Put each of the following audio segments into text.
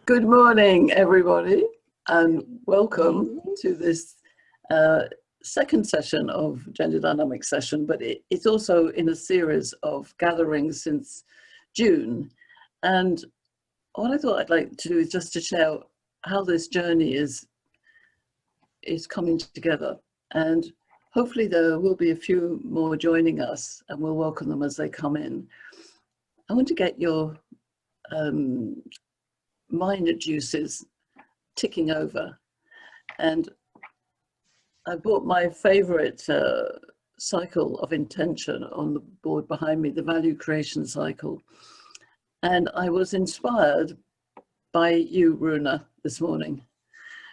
Good morning, everybody, and welcome to this second session of Gender Dynamics session, but it's also in a series of gatherings since June. And what I thought I'd like to do is just to share how this journey is coming together. And hopefully there will be a few more joining us, and we'll welcome them as they come in. I want to get your mind juices ticking over, and I brought my favorite cycle of intention on the board behind me, the value creation cycle, and I was inspired by you, Runa, this morning.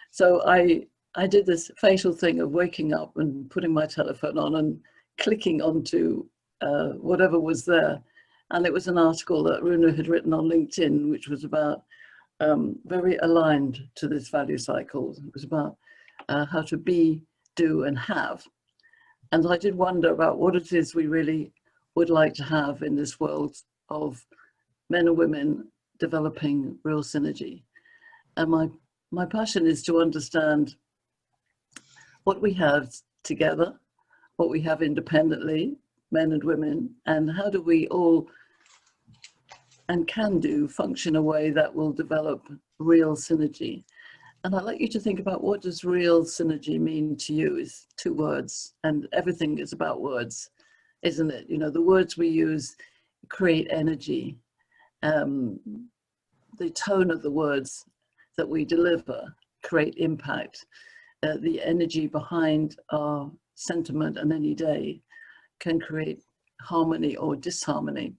So I did this fatal thing of waking up and putting my telephone on and clicking onto whatever was there, and it was an article that Runa had written on LinkedIn, which was about very aligned to this value cycle. It was about how to be, do, and have. And I did wonder about what it is we really would like to have in this world of men and women developing real synergy. And my passion is to understand what we have together, what we have independently, men and women, and how do we all and can do function in a way that will develop real synergy. And I'd like you to think about, what does real synergy mean to you? Is 2 words, and everything is about words, isn't it? You know, the words we use create energy. The tone of the words that we deliver create impact. The energy behind our sentiment on any day can create harmony or disharmony.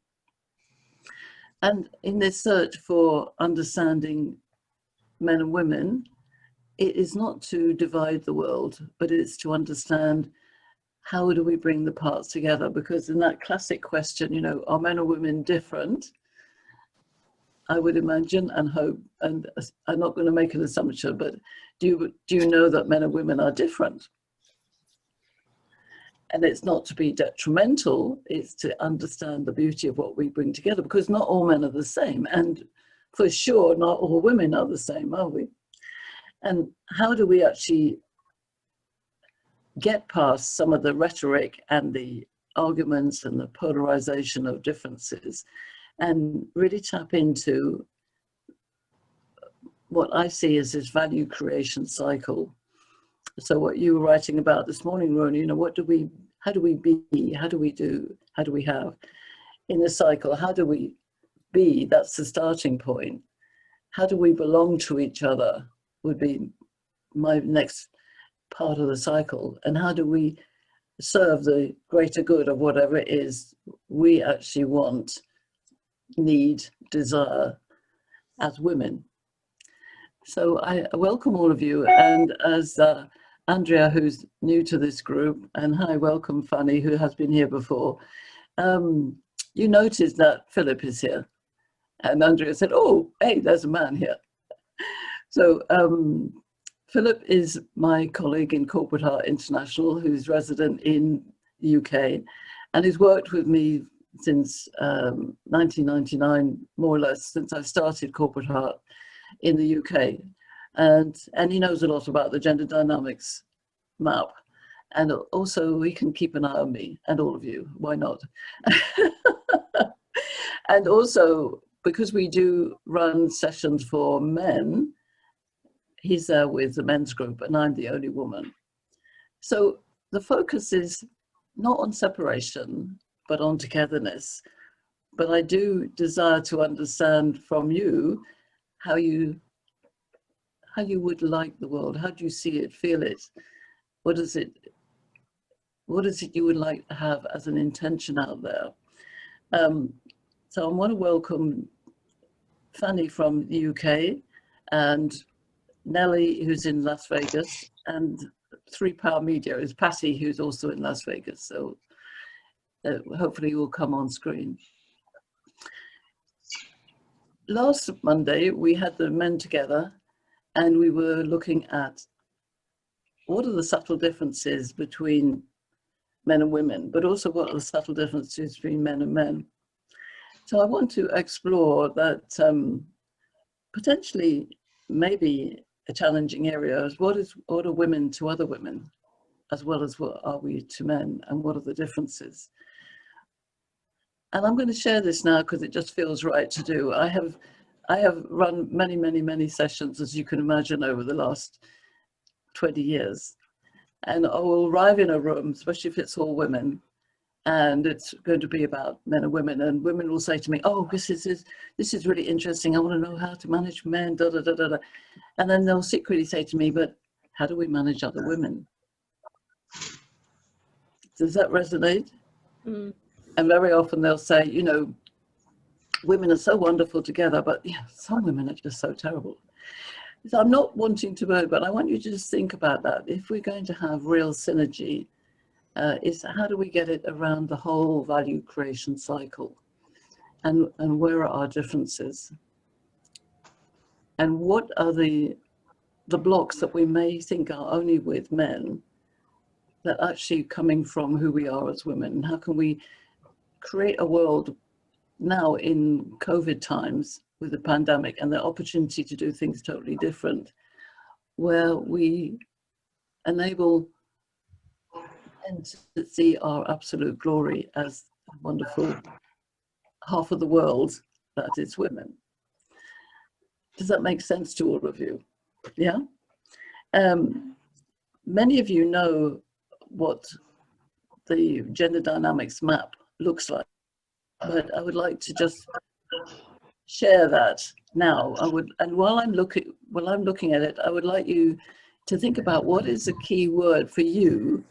And in this search for understanding men and women, it is not to divide the world, but it's to understand, how do we bring the parts together? Because in that classic question, you know, are men and women different? I would imagine and hope, and I'm not going to make an assumption, but do you know that men and women are different? And it's not to be detrimental, it's to understand the beauty of what we bring together, because not all men are the same, and for sure not all women are the same, are we? And how do we actually get past some of the rhetoric and the arguments and the polarization of differences, and really tap into what I see as this value creation cycle? So what you were writing about this morning, Rona, you know, how do we be, how do we do, how do we have in the cycle? How do we be? That's the starting point. How do we belong to each other would be my next part of the cycle. And how do we serve the greater good of whatever it is we actually want, need, desire as women? So I welcome all of you, and as Andrea, who's new to this group, and hi, welcome Fanny, who has been here before. You noticed that Philip is here, and Andrea said, oh, hey, there's a man here. So Philip is my colleague in Corporate Heart International, who's resident in the UK, and he's worked with me since 1999, more or less, since I started Corporate Heart in the UK. And he knows a lot about the gender dynamics map, and also he can keep an eye on me and all of you, why not? And also, because we do run sessions for men, he's there with the men's group and I'm the only woman. So the focus is not on separation, but on togetherness. But I do desire to understand from you how you would like the world. How do you see it, feel it? What is it you would like to have as an intention out there? So I want to welcome Fanny from the UK, and Nellie, who's in Las Vegas, and 3 Power Media is Patty, who's also in Las Vegas. So hopefully you will come on screen. Last Monday, we had the men together, and we were looking at what are the subtle differences between men and women, but also what are the subtle differences between men and men. So I want to explore that potentially maybe a challenging area is what are women to other women, as well as what are we to men, and what are the differences? And I'm going to share this now because it just feels right to do. I have run many sessions, as you can imagine, over the last 20 years. And I will arrive in a room, especially if it's all women, and it's going to be about men and women will say to me, oh, this is really interesting. I want to know how to manage men, da, da, da, da, da. And then they'll secretly say to me, but how do we manage other women? Does that resonate? Mm. And very often they'll say, you know, women are so wonderful together, but yeah, some women are just so terrible. So I'm not wanting to burn, but I want you to just think about that. If we're going to have real synergy, is how do we get it around the whole value creation cycle? And where are our differences? And what are the blocks that we may think are only with men that are actually coming from who we are as women? And how can we create a world now in COVID times with the pandemic and the opportunity to do things totally different, where we enable men to see our absolute glory as a wonderful half of the world that is women? Does that make sense to all of you? Yeah? Many of you know what the gender dynamics map looks like, but I would like to just share that now. And while I'm looking at it, I would like you to think about what is the key word for you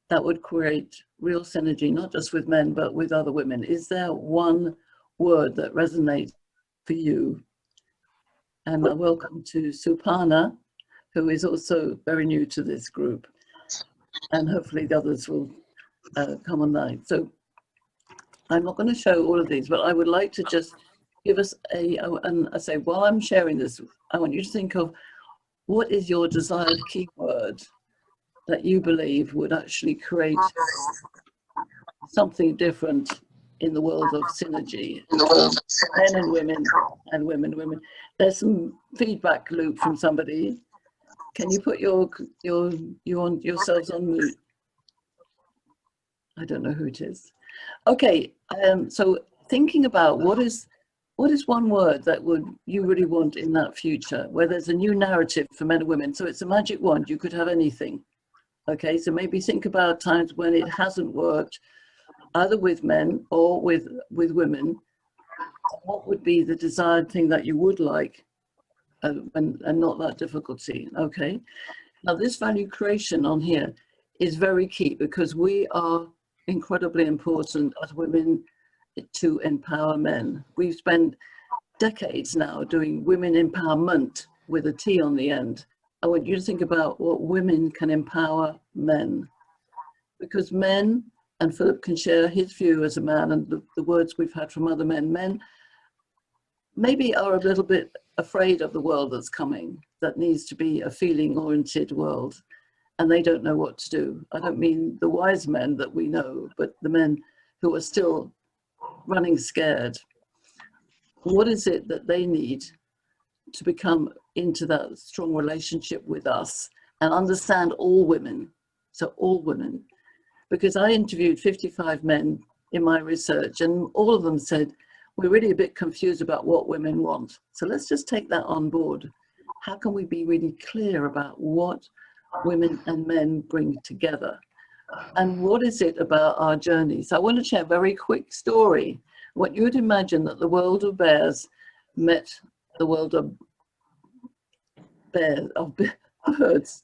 that would create real synergy, not just with men, but with other women. Is there one word that resonates for you? And I welcome to Supana, who is also very new to this group. And hopefully the others will come online. So I'm not going to show all of these, but I would like to just give us and I say, while I'm sharing this, I want you to think of what is your desired keyword that you believe would actually create something different in the world of synergy, men and women, and women. There's some feedback loop from somebody. Can you put yourselves on mute? I don't know who it is. Okay, so thinking about what is one word that you really want in that future, where there's a new narrative for men and women. So it's a magic wand, you could have anything. Okay, so maybe think about times when it hasn't worked, either with men or with women. What would be the desired thing that you would like, and not that difficulty? Okay, now this value creation on here is very key, because we are incredibly important as women to empower men. We've spent decades now doing women empowerment with a T on the end. I want you to think about what women can empower men, because men, and Philip can share his view as a man and the words we've had from other men maybe are a little bit afraid of the world that's coming, that needs to be a feeling-oriented world, and they don't know what to do. I don't mean the wise men that we know, but the men who are still running scared. What is it that they need to become into that strong relationship with us and understand all women? So all women, because I interviewed 55 men in my research, and all of them said, we're really a bit confused about what women want. So let's just take that on board. How can we be really clear about what women and men bring together? And what is it about our journey? So I want to share a very quick story. What you would imagine that the world of bears met the world of birds.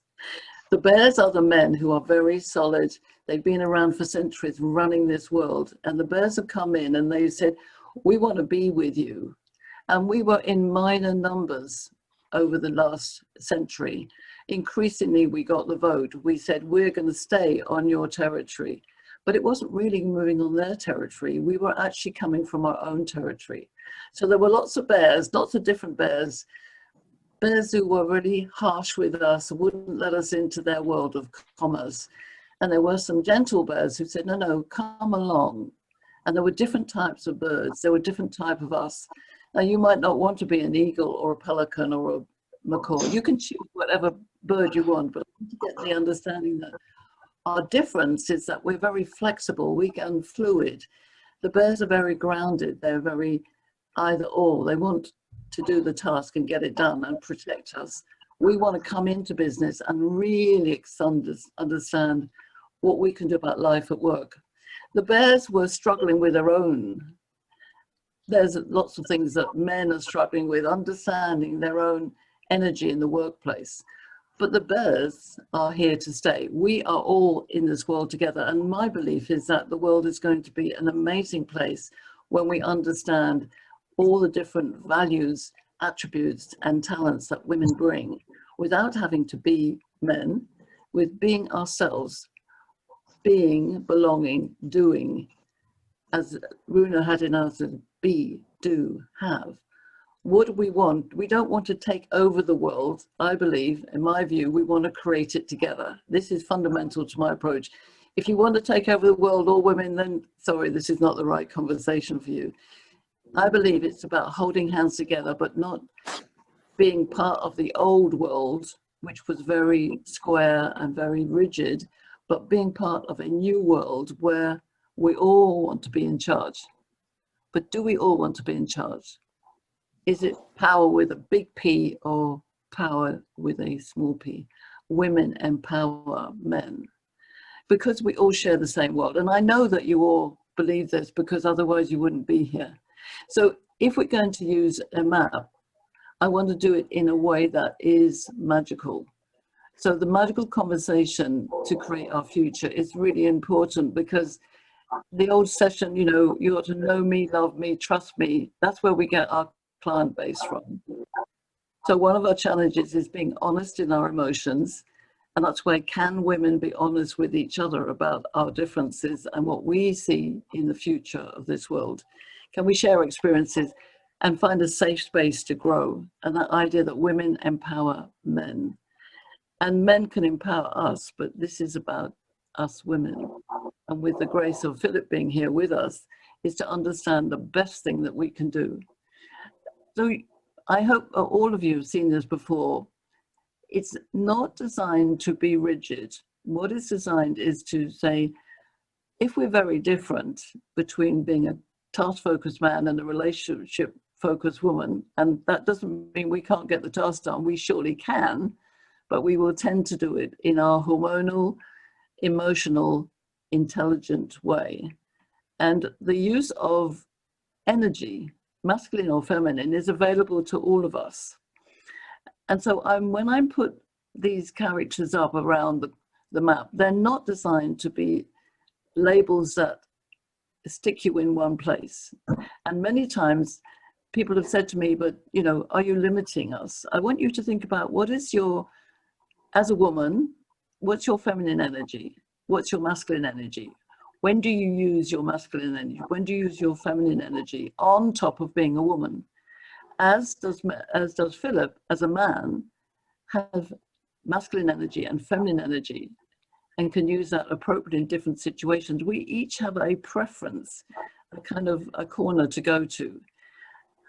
The bears are the men who are very solid. They've been around for centuries running this world. And the bears have come in and they said, we want to be with you. And we were in minor numbers over the last century. Increasingly, we got the vote. We said, we're going to stay on your territory. But it wasn't really moving on their territory. We were actually coming from our own territory. So there were lots of bears, lots of different bears who were really harsh with us, wouldn't let us into their world of commerce. And there were some gentle bears who said, no, come along. And there were different types of birds. There were different types of us. Now, you might not want to be an eagle or a pelican or a macaw. You can choose whatever bird you want, but to get the understanding that our difference is that we're very flexible, weak and fluid. The bears are very grounded. They're very either or. They want to do the task and get it done and protect us. We want to come into business and really understand what we can do about life at work. The bears were struggling with their own. There's lots of things that men are struggling with, understanding their own energy in the workplace. But the bears are here to stay. We are all in this world together. And my belief is that the world is going to be an amazing place when we understand all the different values, attributes, and talents that women bring without having to be men, with being ourselves, being, belonging, doing, as Runa had in us, be, do, have. What do we want? We don't want to take over the world. I believe, in my view, we want to create it together. This is fundamental to my approach. If you want to take over the world, all women, then sorry, this is not the right conversation for you. I believe it's about holding hands together, but not being part of the old world, which was very square and very rigid, but being part of a new world where we all want to be in charge. But do we all want to be in charge? Is it power with a big P or power with a small p? Women empower men. Because we all share the same world. And I know that you all believe this because otherwise you wouldn't be here. So if we're going to use a map, I want to do it in a way that is magical. So the magical conversation to create our future is really important, because the old session, you know, you ought to know me, love me, trust me. That's where we get our client base from. So one of our challenges is being honest in our emotions. And that's where, can women be honest with each other about our differences and what we see in the future of this world? Can we share experiences and find a safe space to grow? And that idea that women empower men and men can empower us, but this is about us women. And with the grace of Philip being here with us, is to understand the best thing that we can do. So I hope all of you have seen this before. It's not designed to be rigid. What it's designed is to say, if we're very different between being a task-focused man and a relationship-focused woman, and that doesn't mean we can't get the task done, we surely can, but we will tend to do it in our hormonal, emotional, intelligent way. And the use of energy, masculine or feminine, is available to all of us. And so when I put these characters up around the map, they're not designed to be labels that stick you in one place. And many times people have said to me, but, you know, are you limiting us? I want you to think about, what is your, as a woman, what's your feminine energy? What's your masculine energy? When do you use your masculine energy? When do you use your feminine energy on top of being a woman? As does Philip, as a man, have masculine energy and feminine energy and can use that appropriately in different situations. We each have a preference, a kind of a corner to go to.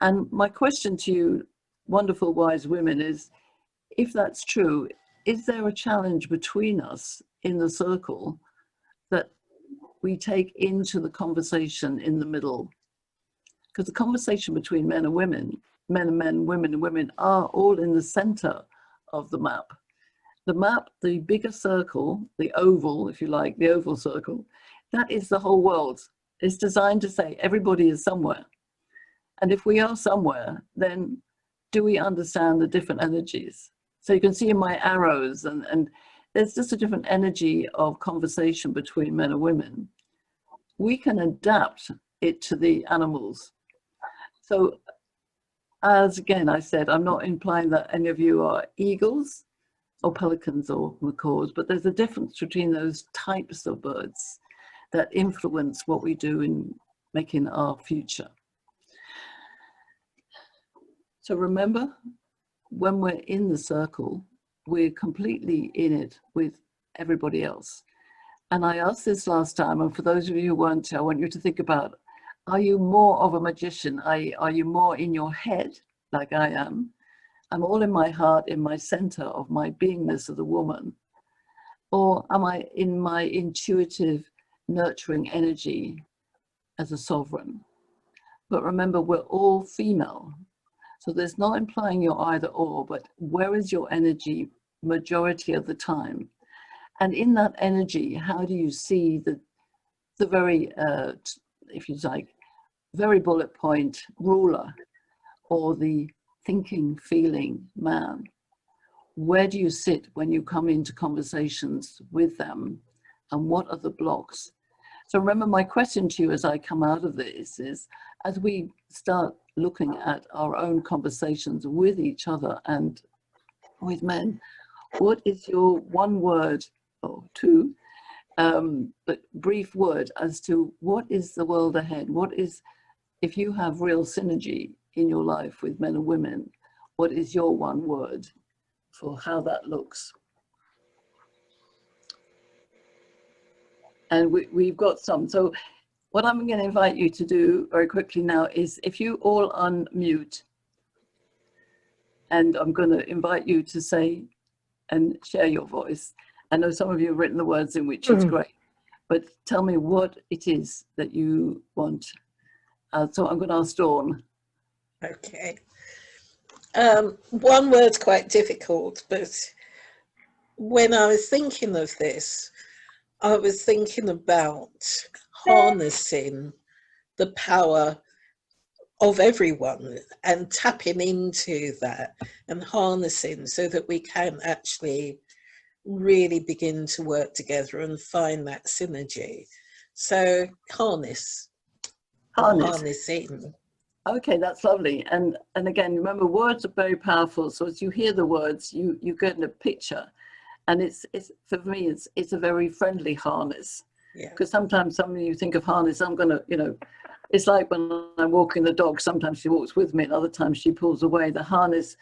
And my question to you, wonderful, wise women, is, if that's true, is there a challenge between us in the circle that we take into the conversation in the middle? Because the conversation between men and women, men and men, women and women, are all in the center of the map. The map, the bigger circle, the oval, if you like, the oval circle, that is the whole world. It's designed to say everybody is somewhere. And if we are somewhere, then do we understand the different energies? So you can see in my arrows, and there's just a different energy of conversation between men and women. We can adapt it to the animals. So as again, I said, I'm not implying that any of you are eagles or pelicans or macaws, but there's a difference between those types of birds that influence what we do in making our future. So remember, when we're in the circle, we're completely in it with everybody else. And I asked this last time, and for those of you who weren't, I want you to think about Are you more of a magician? Are you more in your head, like I am? I'm all in my heart, in my center of my beingness as a woman. Or am I in my intuitive, nurturing energy as a sovereign? But remember, we're all female. So there's not implying you're either or, but where is your energy majority of the time? And in that energy, how do you see the very, if you like, very bullet point ruler or the thinking, feeling man? Where do you sit when you come into conversations with them, and what are the blocks? So remember, my question to you as I come out of this is, as we start looking at our own conversations with each other and with men, what is your one word or two, but brief word as to what is the world ahead? What is, if you have real synergy in your life with men and women, what is your one word for how that looks? And we've got some. So what I'm going to invite you to do very quickly now is, if you all unmute, and I'm going to invite you to say and share your voice. I know some of you have written the words in, which is great, but tell me what it is that you want. So I'm going to ask Dawn. Okay. One word's quite difficult, but when I was thinking of this, I was thinking about harnessing the power of everyone and tapping into that and harnessing so that we can actually really begin to work together and find that synergy. So harnessing. Okay, that's lovely. And again, remember, words are very powerful. So as you hear the words, you get a picture. And it's for me, it's a very friendly harness. Yeah. Because sometimes some of you think of harness, I'm gonna, it's like when I'm walking the dog, sometimes she walks with me and other times she pulls away. The harness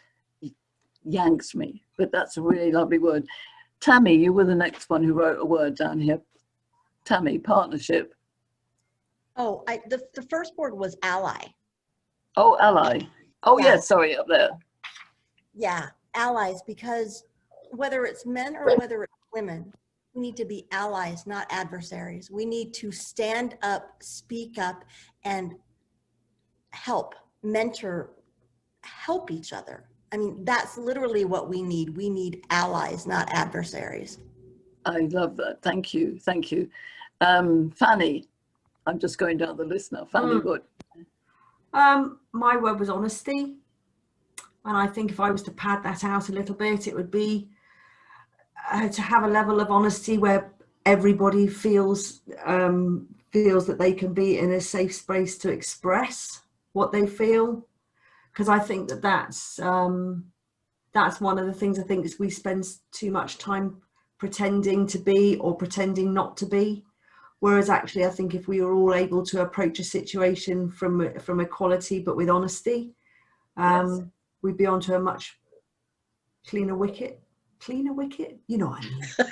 yanks me, but that's a really lovely word. Tammy, you were the next one who wrote a word down here. Tammy, partnership. Oh, the first word was ally. Oh, ally. Oh, Yeah. yes, sorry, up there. Yeah, allies, because whether it's men or whether it's women, we need to be allies, not adversaries. We need to stand up, speak up, and help, mentor, help each other. I mean, that's literally what we need. We need allies, not adversaries. I love that. Thank you. Thank you. Fanny, I'm just going down the list now. Fanny, what? My word was honesty. And I think if I was to pad that out a little bit, it would be to have a level of honesty where everybody feels that they can be in a safe space to express what they feel. Because I think that's one of the things I think is we spend too much time pretending to be or pretending not to be. Whereas actually, I think if we were all able to approach a situation from equality, but with honesty, Yes. we'd be onto a much cleaner wicket. Cleaner wicket? You know what I mean.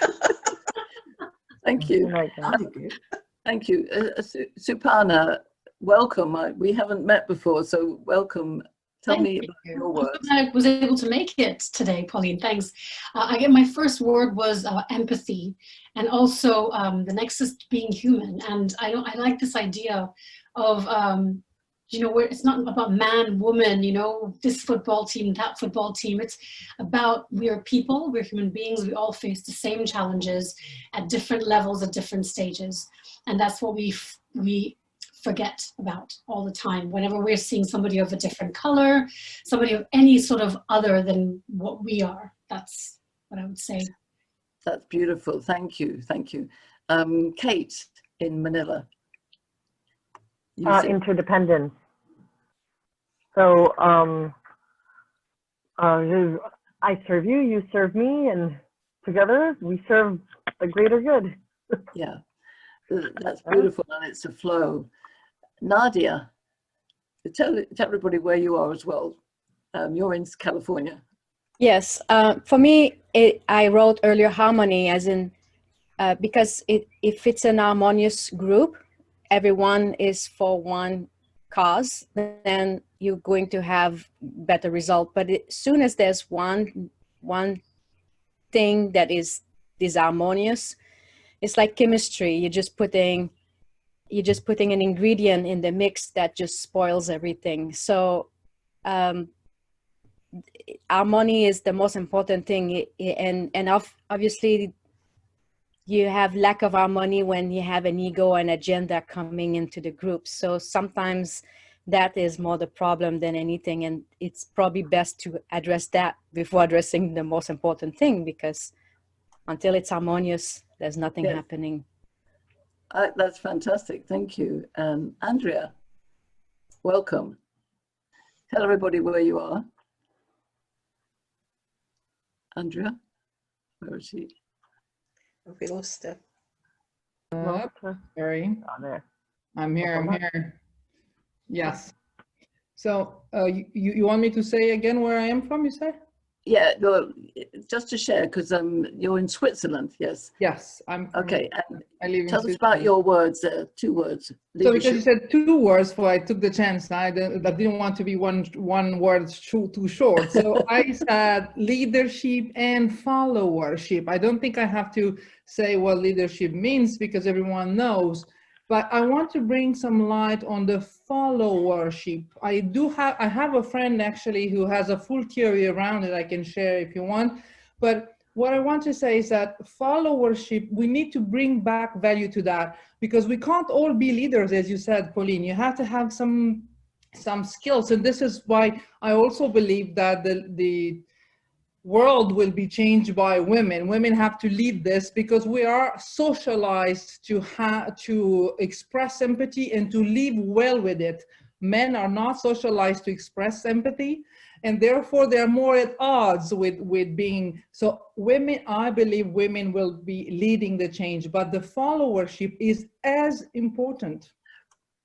Thank you. Thank you. Supana, welcome. We haven't met before, so welcome. Tell me about your words. I was able to make it today, Pauline. Thanks. My first word was empathy, and also the next is being human. And I like this idea of where it's not about man, woman, this football team, that football team. It's about we are people, we're human beings. We all face the same challenges at different levels, at different stages, and that's what we forget about all the time whenever we're seeing somebody of a different color, somebody of any sort of other than what we are. That's what I would say. That's beautiful. Thank you. Thank you. Kate in Manila. Interdependence. So I serve you, you serve me, and together we serve the greater good. Yeah, that's beautiful, and it's a flow. Nadia, tell everybody where you are as well. You're in California. Yes, for me, I wrote earlier harmony, as in because if it's an harmonious group, everyone is for one cause, then you're going to have better result. But as soon as there's one thing that is disharmonious, it's like chemistry. You're just putting an ingredient in the mix that just spoils everything. So harmony is the most important thing, and obviously you have lack of harmony when you have an ego and agenda coming into the group. So sometimes that is more the problem than anything, and it's probably best to address that before addressing the most important thing, because until it's harmonious, there's nothing happening. That's fantastic. Thank you. Andrea, welcome. Tell everybody where you are. Andrea, where is she? We lost her. Sorry. Oh, there. I'm here. Yes. So you want me to say again where I am from, you say? Yeah, well, just to share, because you're in Switzerland, yes? Yes, I'm from, okay. And I live in tell us about your words, 2 words. So because you said 2 words, so I took the chance. I didn't want to be one word too short. So I said leadership and followership. I don't think I have to say what leadership means because everyone knows. But I want to bring some light on the followership. I have a friend actually who has a full theory around it I can share if you want. But what I want to say is that followership, we need to bring back value to that, because we can't all be leaders, as you said, Pauline. You have to have some skills. And this is why I also believe that the world will be changed by women. Women have to lead this because we are socialized to express empathy and to live well with it. Men are not socialized to express empathy, and therefore they're more at odds with being. So women, I believe women will be leading the change, but the followership is as important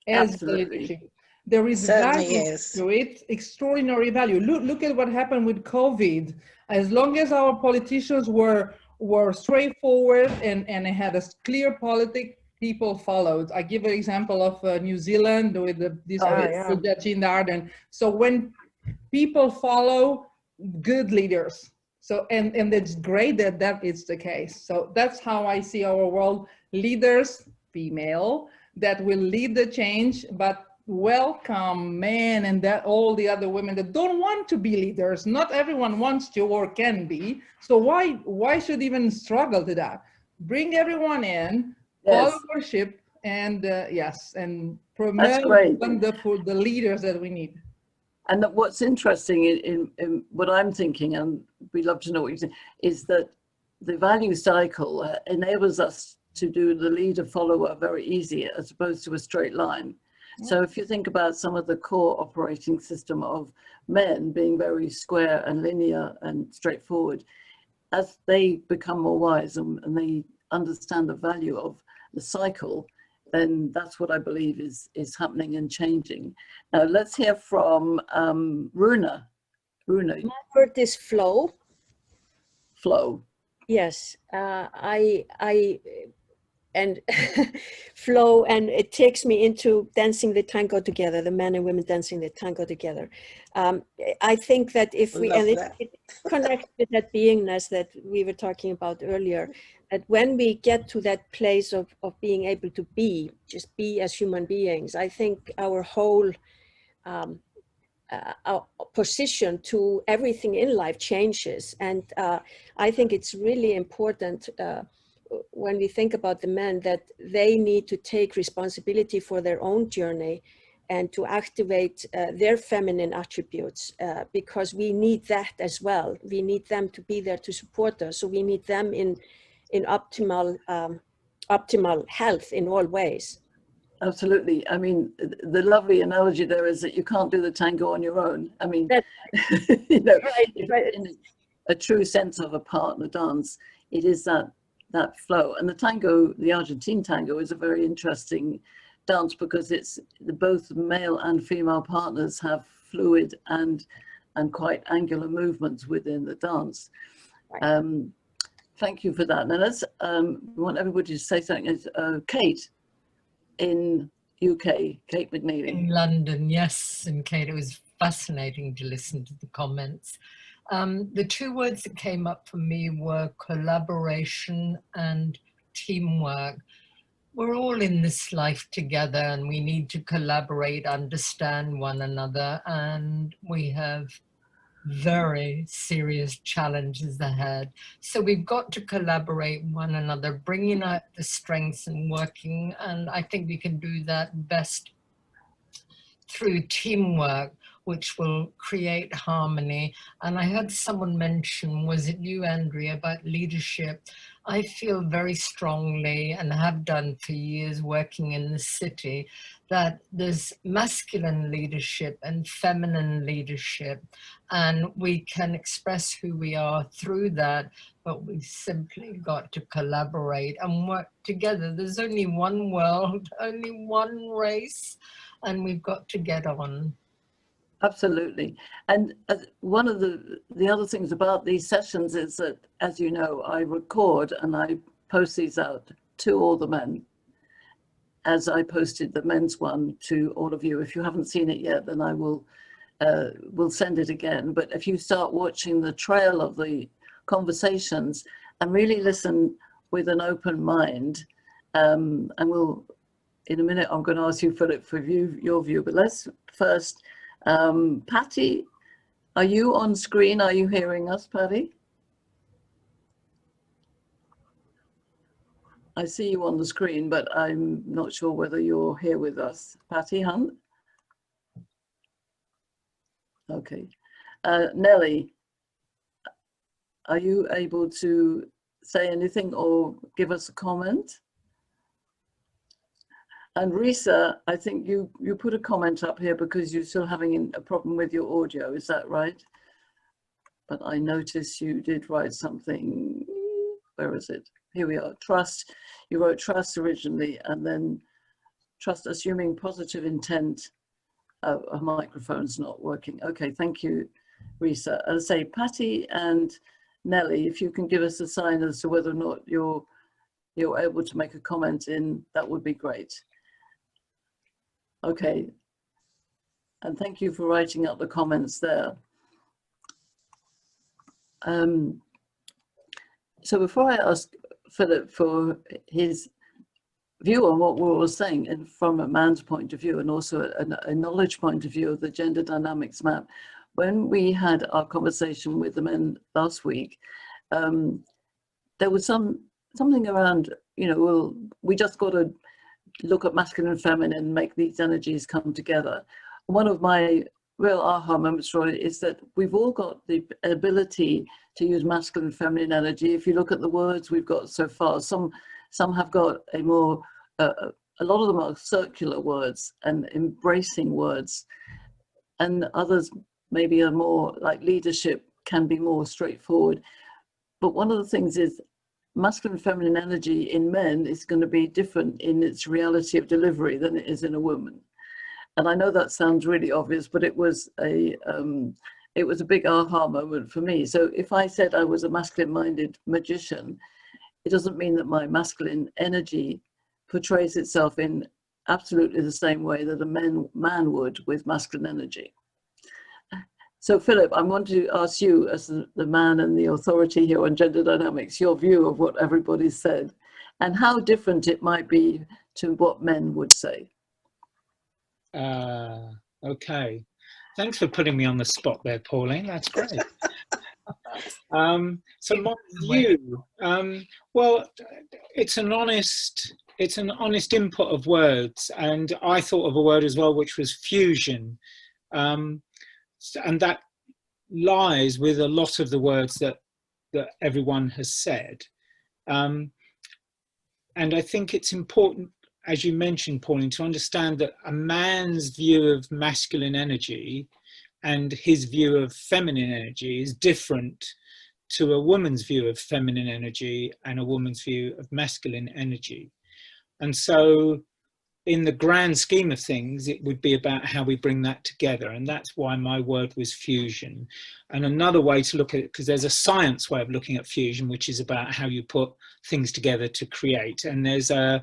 as the leadership. There is value to it, extraordinary value. Look at what happened with COVID. As long as our politicians were straightforward and had a clear politic, people followed. I give an example of New Zealand with this Jacinda Ardern. So when people follow, good leaders. So and it's great that is the case. So that's how I see our world. Leaders, female, that will lead the change, but welcome men and that all the other women that don't want to be leaders. Not everyone wants to or can be. So why should even struggle to that? Bring everyone in, followership, and and promote the leaders that we need. And what's interesting in what I'm thinking, and we'd love to know what you think, is that the value cycle enables us to do the leader follower very easy as opposed to a straight line. So if you think about some of the core operating system of men being very square and linear and straightforward, as they become more wise and they understand the value of the cycle, then that's what I believe is happening and changing. Now let's hear from Runa. Runa. My word is flow. Flow. Yes, and flow, and it takes me into dancing the tango together, the men and women dancing the tango together. I think that if we, and it connects with that beingness that we were talking about earlier, that when we get to that place of being able to just be as human beings, I think our whole our position to everything in life changes. And I think it's really important when we think about the men that they need to take responsibility for their own journey and to activate their feminine attributes, because we need that as well. We need them to be there to support us. So we need them in optimal health in all ways. Absolutely. I mean, the lovely analogy there is that you can't do the tango on your own. I mean, you know, in a true sense of a partner dance, it is that flow. And the tango, the Argentine tango, is a very interesting dance because it's both male and female partners have fluid and quite angular movements within the dance. Thank you for that. Now let's we want everybody to say something. Kate, in UK, Kate McNeely. In London, yes. And Kate, it was fascinating to listen to the comments. The two words that came up for me were collaboration and teamwork. We're all in this life together and we need to collaborate, understand one another, and we have very serious challenges ahead. So we've got to collaborate one another, bringing out the strengths and working, and I think we can do that best through teamwork, which will create harmony. And I heard someone mention, was it you, Andrea, about leadership? I feel very strongly, and have done for years working in the city, that there's masculine leadership and feminine leadership, and we can express who we are through that, but we simply got to collaborate and work together. There's only one world, only one race, and we've got to get on. Absolutely. And one of the other things about these sessions is that, as you know, I record and I post these out to all the men, as I posted the men's one to all of you. If you haven't seen it yet, then I will send it again. But if you start watching the trail of the conversations and really listen with an open mind, and we'll, in a minute, I'm going to ask you, Philip, for your view, but let's first, Patty, are you on screen? Are you hearing us, Patty? I see you on the screen, but I'm not sure whether you're here with us. Patty Hunt? Okay. Nellie, are you able to say anything or give us a comment? And Risa, I think you put a comment up here because you're still having a problem with your audio, is that right? But I noticed you did write something, where is it? Here we are, trust. You wrote trust originally, and then trust assuming positive intent. A microphone's not working. Okay, thank you, Risa. As I say, Patty and Nellie, if you can give us a sign as to whether or not you're able to make a comment in, that would be great. Okay, and thank you for writing up the comments there. So before I ask Philip for his view on what we're all saying, and from a man's point of view, and also a knowledge point of view of the gender dynamics map, when we had our conversation with the men last week, there was something around, you know, well, we just got to look at masculine and feminine and make these energies come together. One of my real aha moments, Roy, is that we've all got the ability to use masculine and feminine energy. If you look at the words we've got so far, some have got a more, a lot of them are circular words and embracing words, and others maybe are more like leadership, can be more straightforward. But one of the things is masculine and feminine energy in men is going to be different in its reality of delivery than it is in a woman. And I know that sounds really obvious, but it was a big aha moment for me. So if I said I was a masculine-minded magician, it doesn't mean that my masculine energy portrays itself in absolutely the same way that a man would with masculine energy. So Philip, I want to ask you, as the man and the authority here on gender dynamics, your view of what everybody said and how different it might be to what men would say. Okay. Thanks for putting me on the spot there, Pauline. That's great. So my view, well, it's an honest input of words, and I thought of a word as well, which was fusion. And that lies with a lot of the words that everyone has said. And I think it's important, as you mentioned, Pauline, to understand that a man's view of masculine energy and his view of feminine energy is different to a woman's view of feminine energy and a woman's view of masculine energy. And so in the grand scheme of things, it would be about how we bring that together. And that's why my word was fusion. And another way to look at it, because there's a science way of looking at fusion, which is about how you put things together to create. And there's a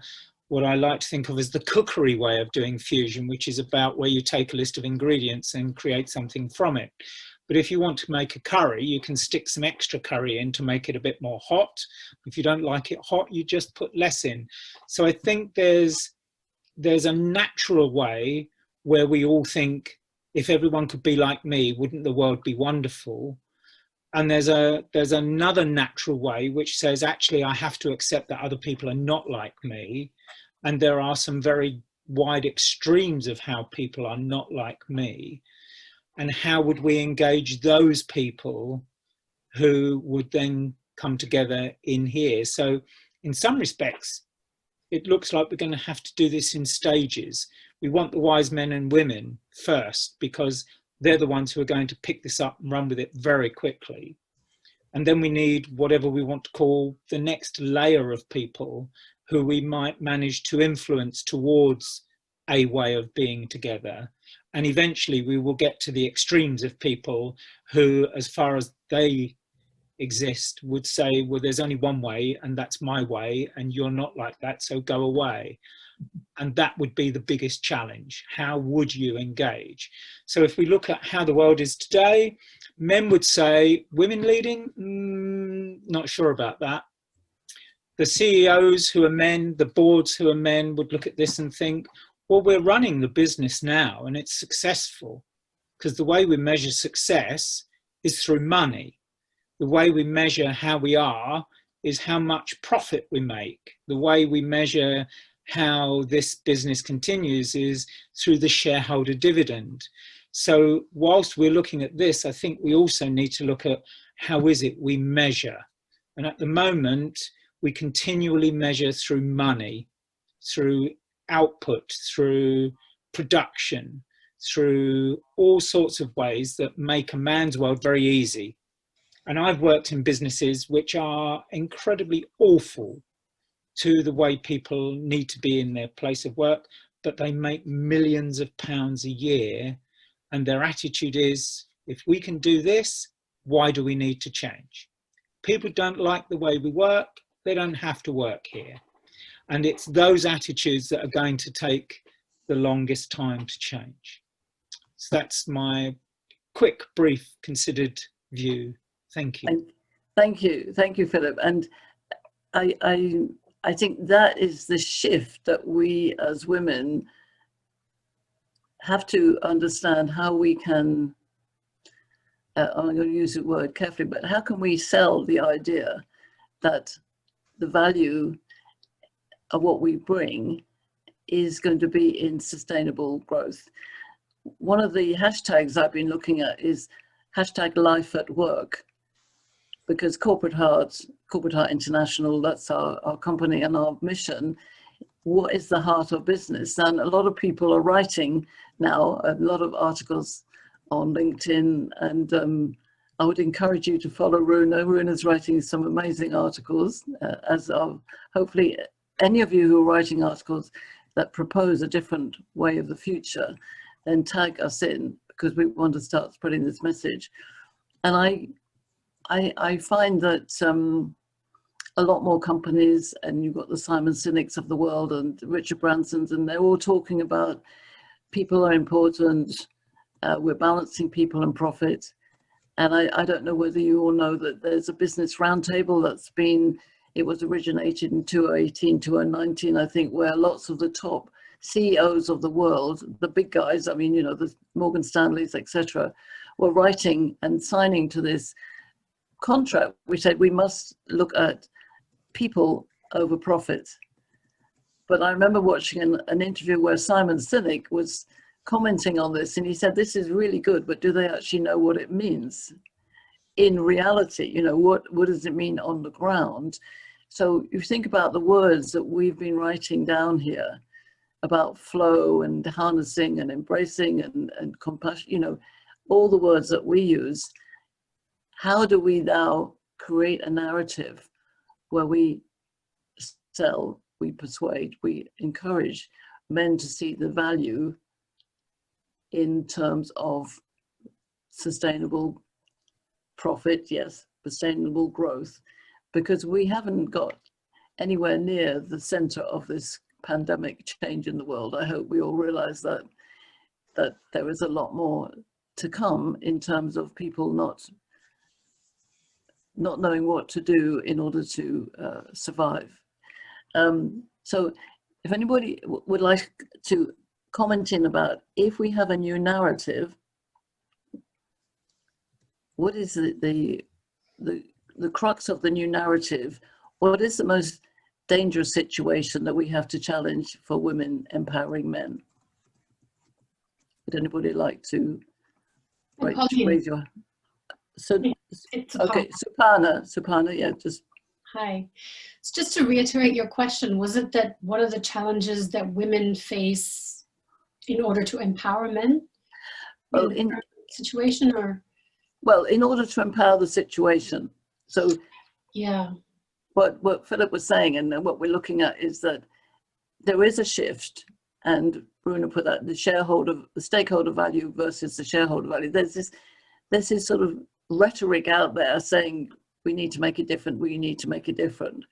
what I like to think of as the cookery way of doing fusion, which is about where you take a list of ingredients and create something from it. But if you want to make a curry, you can stick some extra curry in to make it a bit more hot. If you don't like it hot, you just put less in. So I think there's a natural way where we all think, if everyone could be like me, wouldn't the world be wonderful? And there's another natural way which says, actually, I have to accept that other people are not like me. And there are some very wide extremes of how people are not like me. And how would we engage those people who would then come together in here? So in some respects, it looks like we're going to have to do this in stages. We want the wise men and women first, because they're the ones who are going to pick this up and run with it very quickly. And then we need whatever we want to call the next layer of people who we might manage to influence towards a way of being together. And eventually we will get to the extremes of people who, as far as they exist, would say, well, there's only one way and that's my way and you're not like that, so go away. And that would be the biggest challenge. How would you engage? So if we look at how the world is today, men would say, women leading, not sure about that. The CEOs who are men, the boards who are men would look at this and think, well, we're running the business now and it's successful, because the way we measure success is through money. The way we measure how we are is how much profit we make. The way we measure how this business continues is through the shareholder dividend. So whilst we're looking at this, I think we also need to look at how is it we measure. And at the moment, we continually measure through money, through output, through production, through all sorts of ways that make a man's world very easy. And I've worked in businesses which are incredibly awful to the way people need to be in their place of work, but they make millions of pounds a year. And their attitude is, if we can do this, why do we need to change? People don't like the way we work. They don't have to work here. And it's those attitudes that are going to take the longest time to change. So that's my quick, brief, considered view. Thank you. Thank you, Philip. And I think that is the shift that we as women have to understand, how we can, I'm going to use the word carefully, but how can we sell the idea that the value of what we bring is going to be in sustainable growth. One of the hashtags I've been looking at is #LifeAtWork, because Corporate Heart International, that's our company and our mission. What is the heart of business? And a lot of people are writing now, a lot of articles on LinkedIn, and I would encourage you to follow Runa. Runa's writing some amazing articles, as are hopefully any of you who are writing articles that propose a different way of the future, then tag us in, because we want to start spreading this message. And I find that a lot more companies, and you've got the Simon Sinek's of the world and Richard Branson's, and they're all talking about people are important, we're balancing people and profit. And I don't know whether you all know that there's a business roundtable that's been, it was originated in 2018, 2019, I think, where lots of the top CEOs of the world, the big guys, I mean, you know, the Morgan Stanleys, etc., were writing and signing to this contract, which said we must look at people over profit. But I remember watching an interview where Simon Sinek was commenting on this, and he said, this is really good, but do they actually know what it means in reality? You know, what does it mean on the ground? So you think about the words that we've been writing down here about flow and harnessing and embracing and compassion, you know, all the words that we use. How do we now create a narrative where we sell, we persuade, we encourage men to see the value in terms of sustainable profit, yes, sustainable growth, because we haven't got anywhere near the center of this pandemic change in the world. I hope we all realize that there is a lot more to come in terms of people not knowing what to do in order to survive. So if anybody would like to comment in about, if we have a new narrative, what is the crux of the new narrative? What is the most dangerous situation that we have to challenge for women empowering men? Would anybody like to raise your... So, okay, Supana, yeah, just... Hi. So just to reiterate your question, was it that what are the challenges that women face in order to empower men? Well, in the situation, or? Well, in order to empower the situation. So yeah, what Philip was saying, and what we're looking at, is that there is a shift, and Bruno put that, the stakeholder value versus the shareholder value. There's this sort of rhetoric out there saying we need to make it different, we need to make it different.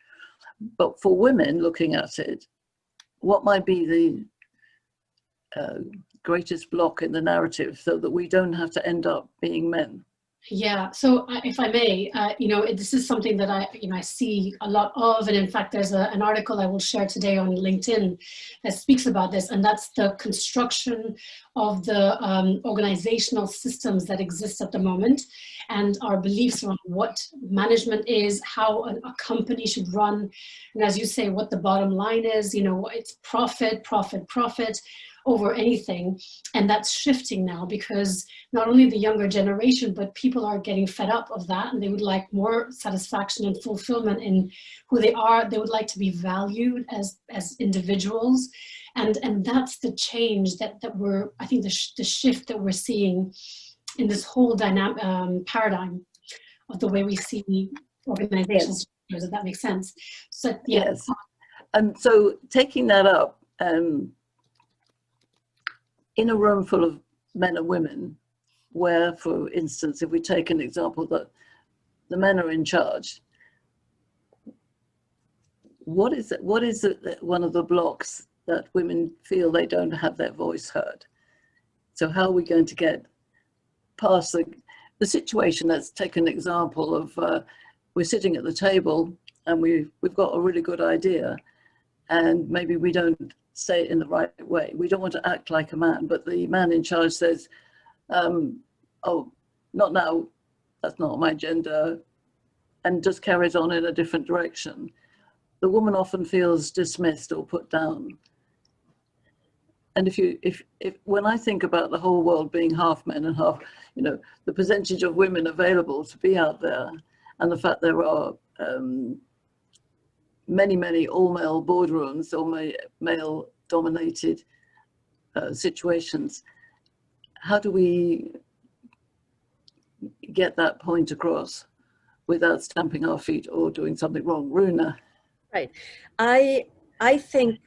But for women looking at it, what might be the greatest block in the narrative so that we don't have to end up being men? Yeah, so if I may, this is something that I see a lot of, and in fact, there's an article I will share today on LinkedIn that speaks about this, and that's the construction of the organizational systems that exist at the moment, and our beliefs on what management is, how a company should run, and as you say, what the bottom line is. It's profit over anything, and that's shifting now, because not only the younger generation, but people are getting fed up of that, and they would like more satisfaction and fulfillment in who they are. They would like to be valued as individuals, and that's the change that we're, I think, the shift that we're seeing in this whole dynamic paradigm of the way we see organizations. Yes. If that makes sense. So yeah. Yes, and so taking that up. In a room full of men and women, where, for instance, if we take an example that the men are in charge, what is one of the blocks that women feel they don't have their voice heard? So how are we going to get past the situation? Let's take an example of we're sitting at the table and we've got a really good idea, and maybe we don't say it in the right way. We don't want to act like a man, but the man in charge says, oh, not now, that's not my agenda, and just carries on in a different direction. The woman often feels dismissed or put down. And if when I think about the whole world being half men and half, the percentage of women available to be out there, and the fact there are many all-male boardrooms or male-dominated situations, how do we get that point across without stamping our feet or doing something wrong? Runa? Right. I think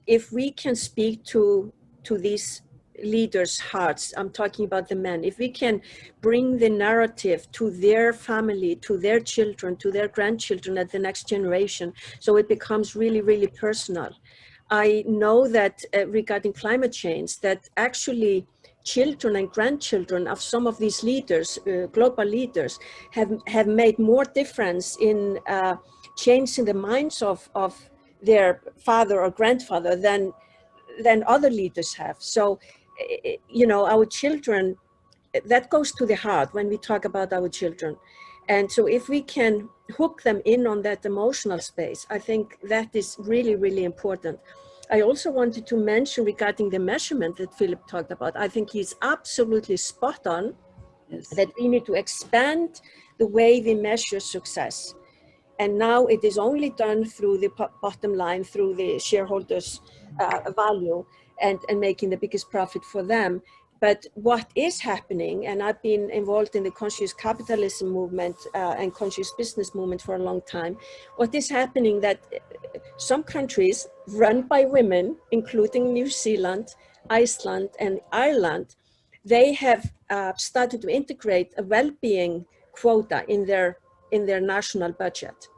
if we can speak to these leaders' hearts, I'm talking about the men, if we can bring the narrative to their family, to their children, to their grandchildren at the next generation, so it becomes really, really personal. I know that regarding climate change, that actually children and grandchildren of some of these leaders, global leaders, have made more difference in changing the minds of their father or grandfather than other leaders have. So, our children, that goes to the heart when we talk about our children. And so if we can hook them in on that emotional space, I think that is really, really important. I also wanted to mention regarding the measurement that Philip talked about. I think he's absolutely spot on. Yes. That we need to expand the way we measure success. And now it is only done through the bottom line, through the shareholders' value and making the biggest profit for them. But what is happening, and I've been involved in the conscious capitalism movement and conscious business movement for a long time, what is happening that some countries run by women, including New Zealand, Iceland, and Ireland, they have started to integrate a well-being quota in their national budget.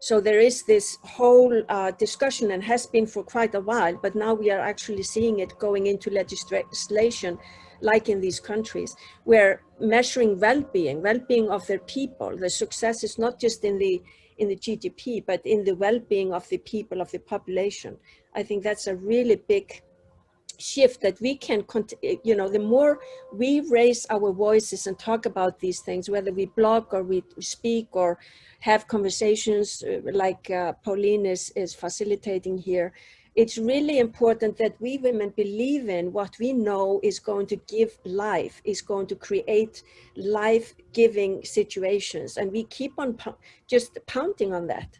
So there is this whole discussion, and has been for quite a while, but now we are actually seeing it going into legislation, like in these countries, where measuring well-being of their people, the success is not just in the GDP, but in the well-being of the people, of the population. I think that's a really big shift that we can, the more we raise our voices and talk about these things, whether we blog or we speak or have conversations like Pauline is facilitating here, it's really important that we women believe in what we know is going to give life, is going to create life-giving situations. And we keep on just pounding on that.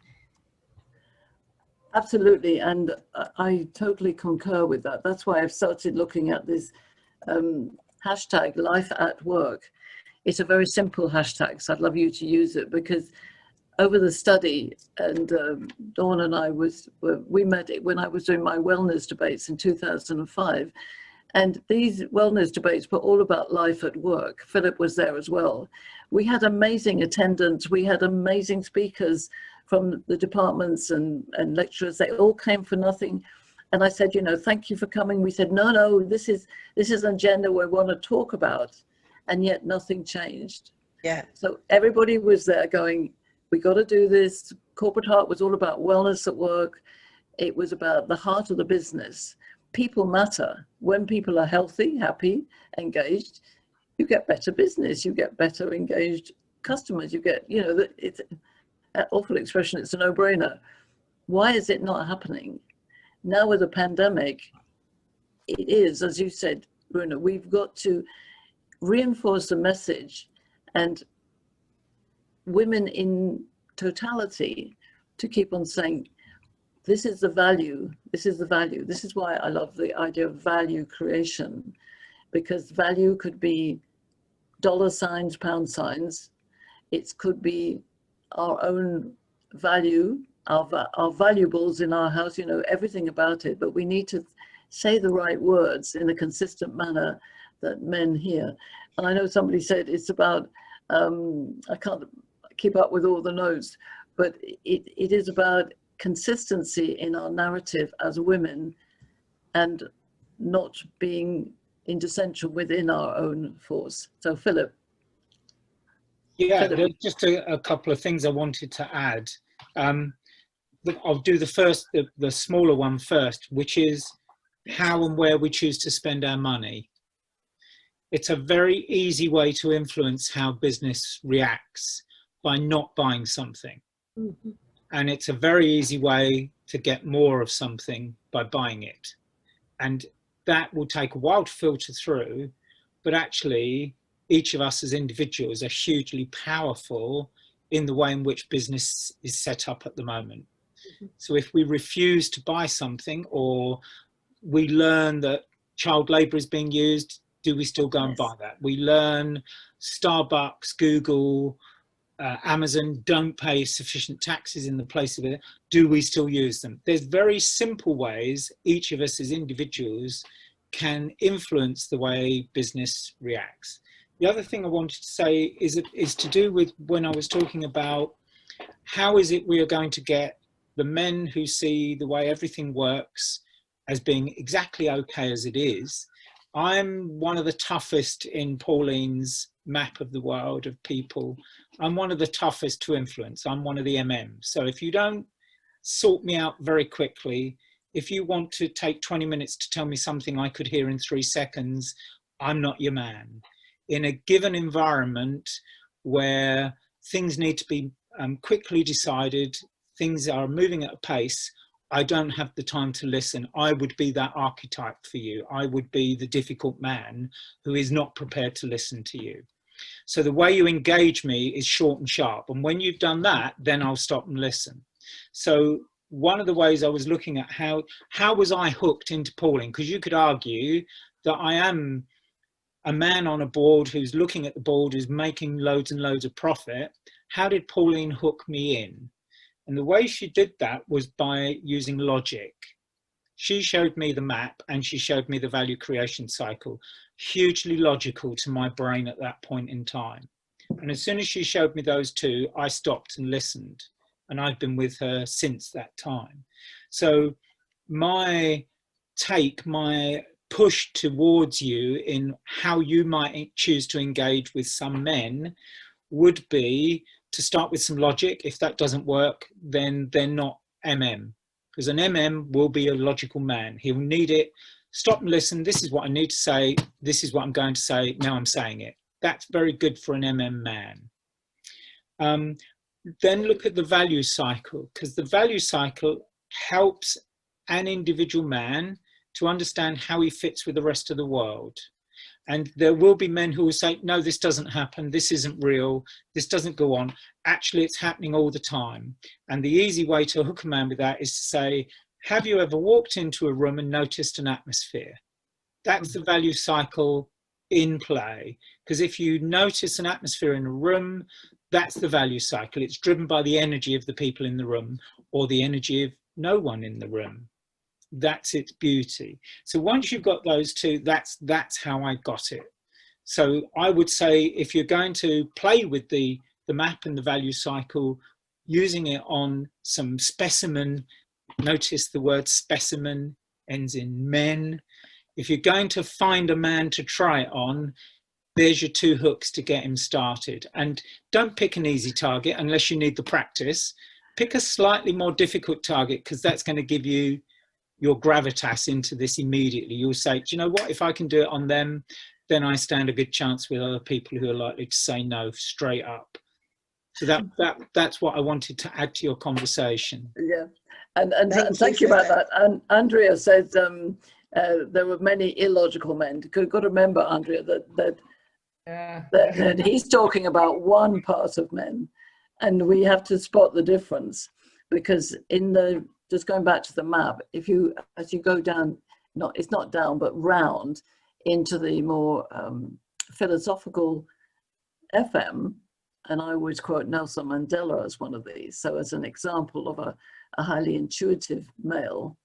Absolutely, and I totally concur with that. That's why I've started looking at this hashtag Life at Work. It's a very simple hashtag, so I'd love you to use it, because over the study, and Dawn and I we met when I was doing my wellness debates in 2005, and these wellness debates were all about life at work. Philip was there as well. We had amazing attendance, we had amazing speakers from the departments and lecturers. They all came for nothing. And I said, thank you for coming. We said, no, this is an agenda we want to talk about. And yet nothing changed. Yeah. So everybody was there going, we got to do this. Corporate Heart was all about wellness at work. It was about the heart of the business. People matter. When people are healthy, happy, engaged, you get better business, you get better engaged customers, you get, it's an awful expression, it's a no-brainer. Why is it not happening? Now with the pandemic, it is, as you said, Bruna, we've got to reinforce the message, and women in totality to keep on saying, this is the value, this is the value. This is why I love the idea of value creation, because value could be dollar signs, pound signs. It could be our own value, our valuables in our house, everything about it, but we need to say the right words in a consistent manner that men hear. And I know somebody said it's about, I can't keep up with all the notes, but it is about consistency in our narrative as women and not being in dissension within our own force. So Philip. Yeah, there's just a couple of things I wanted to add. I'll do the smaller one first, which is how and where we choose to spend our money. It's a very easy way to influence how business reacts by not buying something. Mm-hmm. And it's a very easy way to get more of something by buying it. And that will take a while to filter through, but actually each of us as individuals are hugely powerful in the way in which business is set up at the moment. Mm-hmm. So if we refuse to buy something, or we learn that child labour is being used, do we still go and buy that? We learn Starbucks, Google, Amazon don't pay sufficient taxes in the place of it. Do we still use them? There's very simple ways each of us as individuals can influence the way business reacts. The other thing I wanted to say is to do with when I was talking about how is it we are going to get the men who see the way everything works as being exactly okay as it is. I'm one of the toughest in Pauline's map of the world of people. I'm one of the toughest to influence. I'm one of the MMs. So if you don't sort me out very quickly, if you want to take 20 minutes to tell me something I could hear in 3 seconds, I'm not your man. In a given environment where things need to be quickly decided, things are moving at a pace, I don't have the time to listen. I would be that archetype for you. I would be the difficult man who is not prepared to listen to you. So the way you engage me is short and sharp. And when you've done that, then I'll stop and listen. So one of the ways I was looking at how was I hooked into Pauline? Because you could argue that I am a man on a board who's looking at the board, who's making loads and loads of profit. How did Pauline hook me in? And the way she did that was by using logic. She showed me the map and she showed me the value creation cycle, hugely logical to my brain at that point in time. And as soon as she showed me those two, I stopped and listened. and I've been with her since that time. So my push towards you in how you might choose to engage with some men would be to start with some logic. If that doesn't work, then they're not MM, because an MM will be a logical man. He'll need it. Stop and listen. This is what I need to say. This is what I'm going to say. Now I'm saying it. That's very good for an MM man. Then look at the value cycle, because the value cycle helps an individual man to understand how he fits with the rest of the world. And there will be men who will say, no, this doesn't happen. This isn't real. This doesn't go on. Actually, it's happening all the time. And the easy way to hook a man with that is to say, have you ever walked into a room and noticed an atmosphere? That's the value cycle in play. Because if you notice an atmosphere in a room, that's the value cycle. It's driven by the energy of the people in the room or the energy of no one in the room. That's its beauty. So once you've got those two, that's how I got it. So I would say, if you're going to play with the map and the value cycle, using it on some specimen, notice the word specimen ends in men. If you're going to find a man to try it on, there's your two hooks to get him started. And don't pick an easy target unless you need the practice. Pick a slightly more difficult target, because that's going to give you your gravitas into this immediately. You'll say, do you know what, if I can do it on them, then I stand a good chance with other people who are likely to say no straight up. So that's what I wanted to add to your conversation. Yeah, and thank you about that. And Andrea says there were many illogical men. You've got to remember, Andrea, that he's talking about one part of men, and we have to spot the difference, because just going back to the map, as you go down, it's not down, but round into the more philosophical FM, and I always quote Nelson Mandela as one of these. So as an example of a highly intuitive male,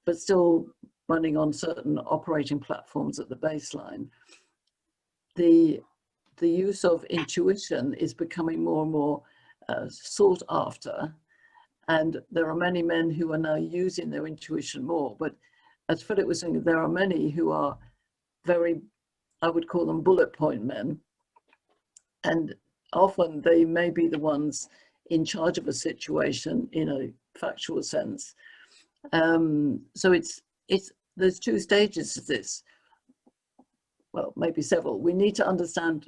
but still running on certain operating platforms at the baseline. The use of intuition is becoming more and more sought after. And there are many men who are now using their intuition more. But as Philip was saying, there are many who are very, I would call them bullet point men. And often they may be the ones in charge of a situation in a factual sense. So there's two stages to this. Well, maybe several. We need to understand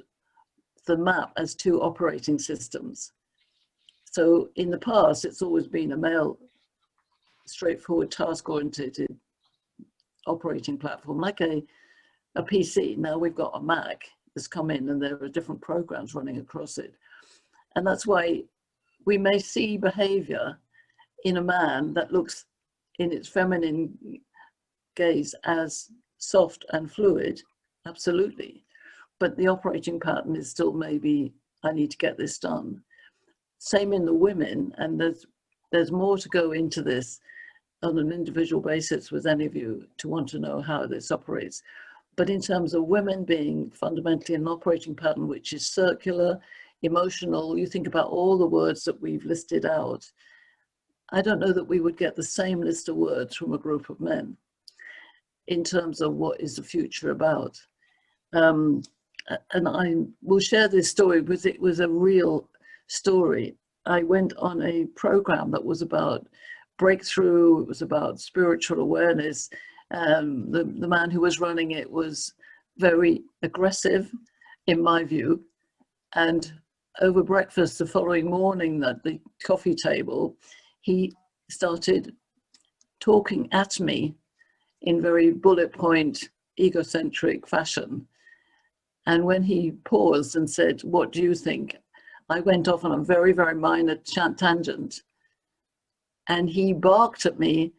the map as two operating systems. So in the past, it's always been a male, straightforward, task-oriented operating platform, like a PC. Now we've got a Mac that's come in, and there are different programs running across it. And that's why we may see behavior in a man that looks, in its feminine gaze, as soft and fluid, absolutely. But the operating pattern is still maybe, I need to get this done. Same in the women, and there's more to go into this on an individual basis with any of you to want to know how this operates. But in terms of women being fundamentally an operating pattern which is circular, emotional, you think about all the words that we've listed out, I don't know that we would get the same list of words from a group of men in terms of what is the future about. And I will share this story because it was a real story. I went on a program that was about breakthrough, it was about spiritual awareness. The man who was running it was very aggressive, in my view, and over breakfast the following morning at the coffee table, he started talking at me in very bullet point, egocentric fashion. And when he paused and said, "What do you think?" I went off on a very, very minor tangent. And he barked at me,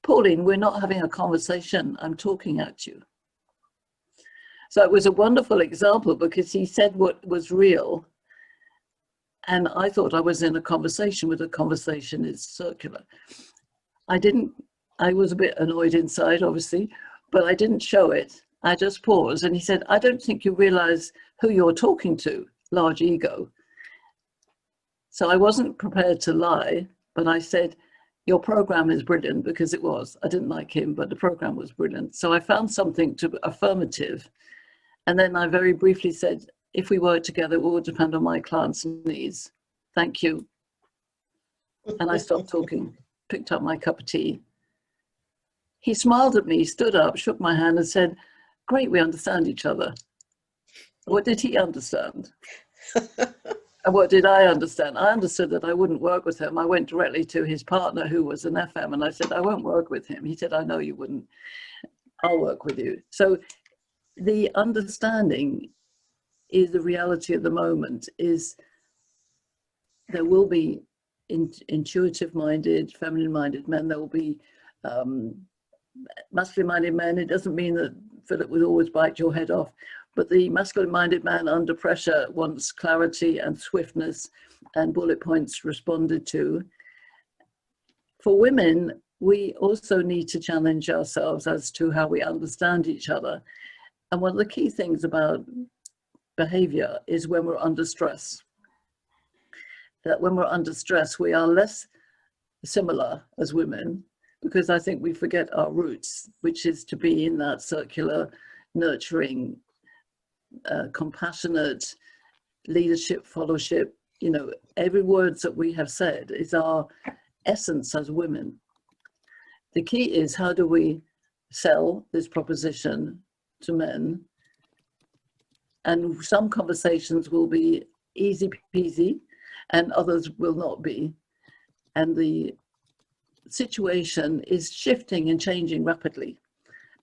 "Pauline, we're not having a conversation, I'm talking at you." So it was a wonderful example because he said what was real. And I thought I was in a conversation, with a conversation is circular. I was a bit annoyed inside, obviously, but I didn't show it. I just paused and he said, "I don't think you realize who you're talking to, large ego." So I wasn't prepared to lie. but I said, your program is brilliant, because it was. I didn't like him, but the program was brilliant. So I found something to affirmative. And then I very briefly said, if we work together, it will depend on my client's needs. Thank you. And I stopped talking, picked up my cup of tea. He smiled at me, stood up, shook my hand and said, great, we understand each other. What did he understand? And what did I understand? I understood that I wouldn't work with him. I went directly to his partner, who was an FM, and I said, I won't work with him. He said, I know you wouldn't. I'll work with you. So the understanding is the reality at the moment, is there will be intuitive-minded, feminine-minded men. There will be masculine-minded men. It doesn't mean that Philip would always bite your head off, but the masculine-minded man under pressure wants clarity and swiftness and bullet points responded to. For women, we also need to challenge ourselves as to how we understand each other. And one of the key things about behavior is when we're under stress. That when we're under stress, we are less similar as women, because I think we forget our roots, which is to be in that circular, nurturing, compassionate leadership, fellowship. You know, every word that we have said is our essence as women. The key is, how do we sell this proposition to men? And some conversations will be easy peasy and others will not be. And the situation is shifting and changing rapidly.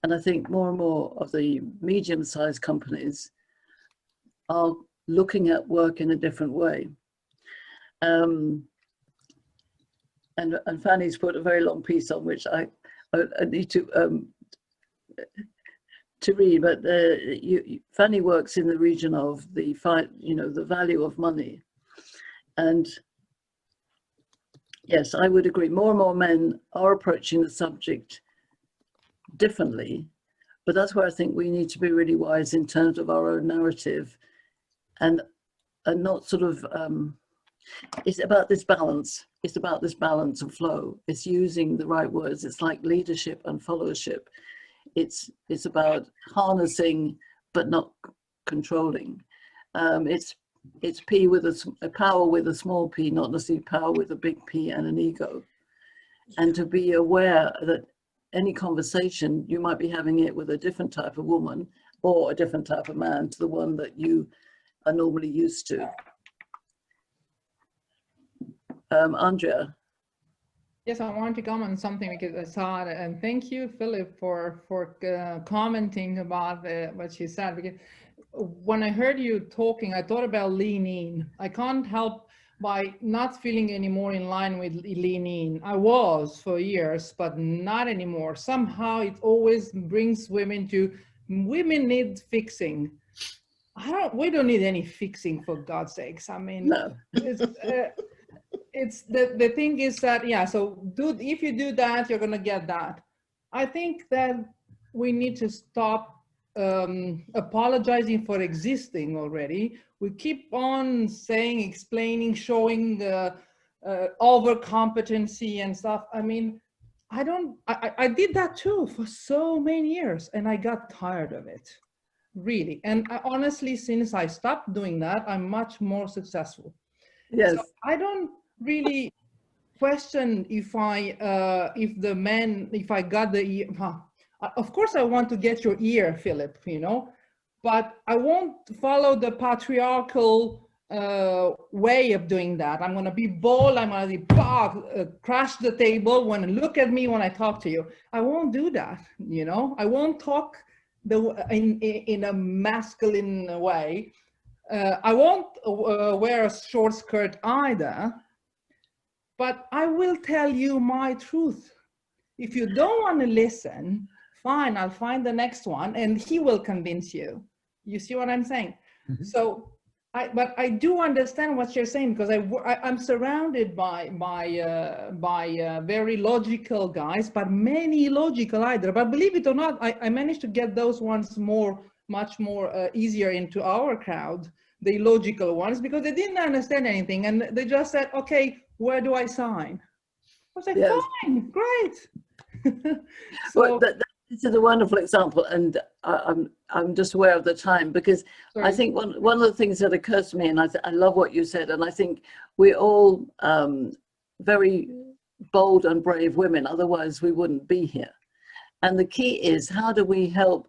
And I think more and more of the medium-sized companies are looking at work in a different way. And Fanny's put a very long piece on, which I need to read, but Fanny works in the region of the value of money. And yes, I would agree, more and more men are approaching the subject differently, but that's where I think we need to be really wise in terms of our own narrative, and not sort of, it's about this balance. It's about this balance and flow. It's using the right words. It's like leadership and followership. It's about harnessing, but not controlling. It's P with a power with a small p, not necessarily power with a big P and an ego. And to be aware that any conversation, you might be having it with a different type of woman or a different type of man to the one that you are normally used to. Andrea. Yes, I want to comment on something because I saw it, and thank you, Philip, for commenting about what she said. Because when I heard you talking, I thought about lean in. I can't help by not feeling any more in line with lean in. I was for years, but not anymore. Somehow it always brings women to, women need fixing. We don't need any fixing, for God's sakes. I mean, no. It's the thing is that, yeah, so if you do that, you're gonna get that. I think that we need to stop apologizing for existing already. We keep on saying, explaining, showing the over-competency and stuff. I mean, I did that too for so many years, and I got tired of it, really. And honestly, since I stopped doing that, I'm much more successful. Yes. So I don't really question if I got the ear. Of course I want to get your ear, Philip, you know, but I won't follow the patriarchal way of doing that. I'm going to be bold. I'm going to be crash the table look at me when I talk to you. I won't do that, you know. I won't talk in a masculine way. I won't wear a short skirt either, but I will tell you my truth. If you don't want to listen, fine, I'll find the next one and he will convince you. You see what I'm saying? Mm-hmm. So, but I do understand what you're saying, because I'm surrounded by very logical guys, but many illogical either. But believe it or not, I managed to get those ones much more easier into our crowd, the illogical ones, because they didn't understand anything and they just said, okay, where do I sign? was like, Yes. fine, great. Well, So, this is a wonderful example, and I'm just aware of the time, because I sorry. think one of the things that occurs to me, and I love what you said, and I think we're all very bold and brave women, otherwise we wouldn't be here. And the key is, how do we help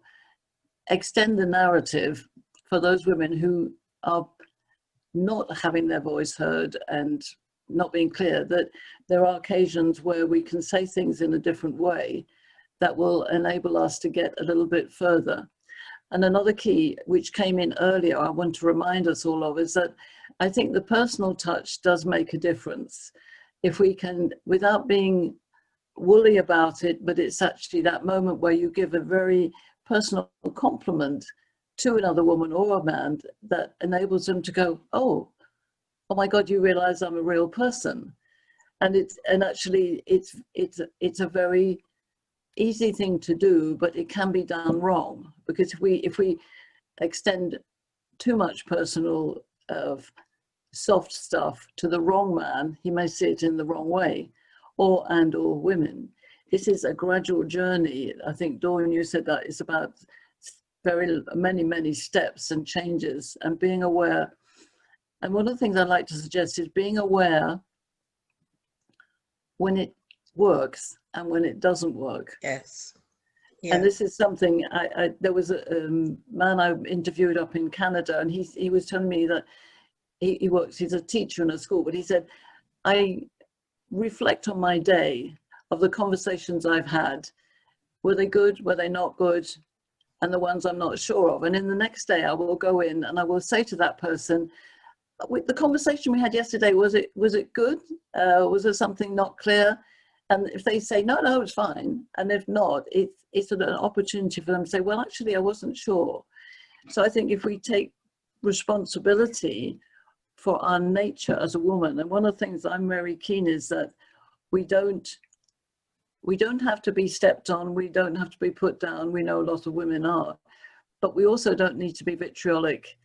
extend the narrative for those women who are not having their voice heard and not being clear, that there are occasions where we can say things in a different way that will enable us to get a little bit further. And another key, which came in earlier, I want to remind us all of, is that I think the personal touch does make a difference. If we can, without being woolly about it, but it's actually that moment where you give a very personal compliment to another woman or a man that enables them to go, oh my God, you realize I'm a real person. And actually it's a very easy thing to do, but it can be done wrong, because if we extend too much personal soft stuff to the wrong man, he may see it in the wrong way, or women. This is a gradual journey. I think, Dawn, you said that it's about very many steps and changes, and being aware. And one of the things I'd like to suggest is being aware when it works and when it doesn't work. Yes. Yeah. And this is something there was a man I interviewed up in Canada, and he was telling me that he's a teacher in a school, but he said, I reflect on my day of the conversations I've had. Were they good? Were they not good? And the ones I'm not sure of. And in the next day, I will go in and I will say to that person, with the conversation we had yesterday, was it good? Was there something not clear? And if they say, no, it's fine. And if not, it's an opportunity for them to say, well, actually, I wasn't sure. So I think if we take responsibility for our nature as a woman, and one of the things I'm very keen is that we don't have to be stepped on, we don't have to be put down. We know a lot of women are, but we also don't need to be vitriolic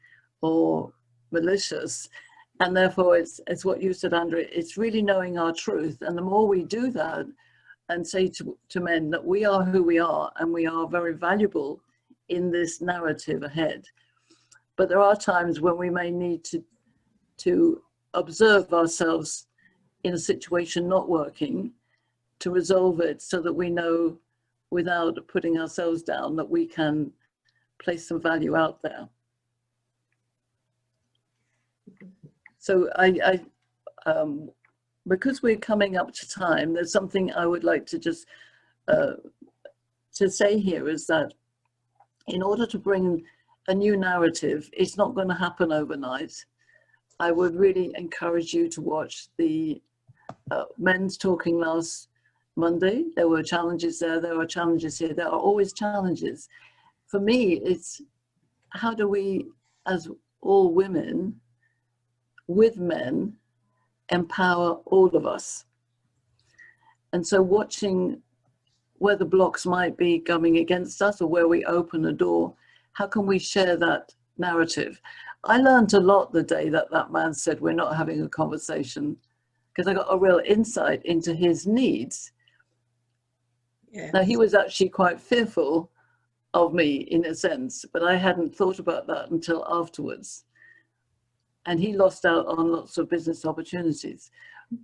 or malicious. And therefore it's what you said, Andrea, it's really knowing our truth. And the more we do that and say to men that we are who we are and we are very valuable in this narrative ahead. But there are times when we may need to observe ourselves in a situation not working, to resolve it so that we know, without putting ourselves down, that we can place some value out there. So because we're coming up to time, there's something I would like to just to say here, is that in order to bring a new narrative, it's not going to happen overnight. I would really encourage you to watch the men's talking last Monday. There were challenges there are challenges here, there are always challenges. For me, it's how do we, as all women, with men, empower all of us. And so watching where the blocks might be coming against us, or where we open a door, how can we share that narrative? I learned a lot the day that man said we're not having a conversation, because I got a real insight into his needs. Yes. Now, he was actually quite fearful of me in a sense, but I hadn't thought about that until afterwards. And he lost out on lots of business opportunities.